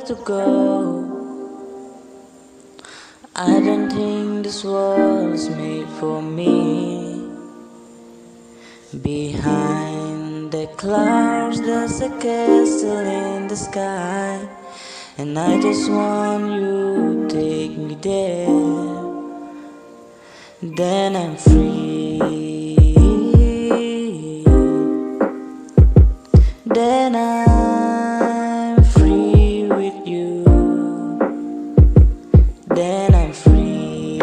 to go. I don't think this was made for me. Behind the clouds there's a castle in the sky, and I just want you to take me there. Then I'm free. Then I'm free with you. Then I'm free.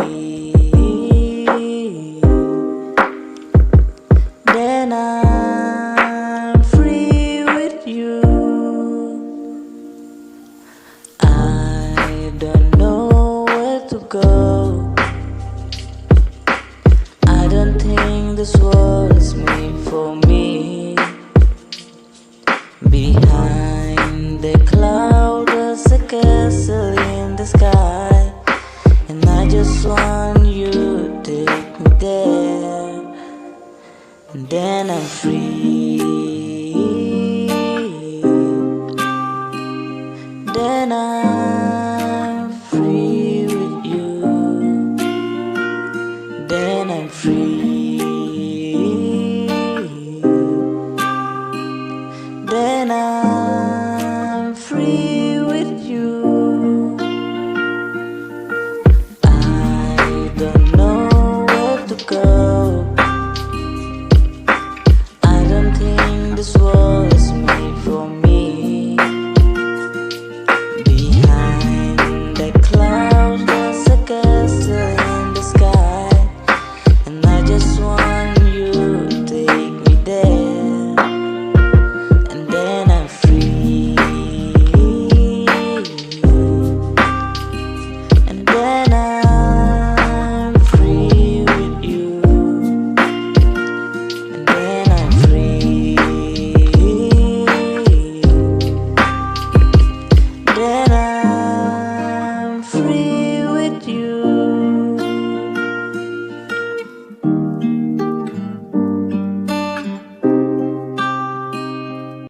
Then I'm free with you. I don't know where to go. I don't think this was made for me. Behind the cloud there's a castle in the sky, and I just want you to take me there. And then I'm free. Then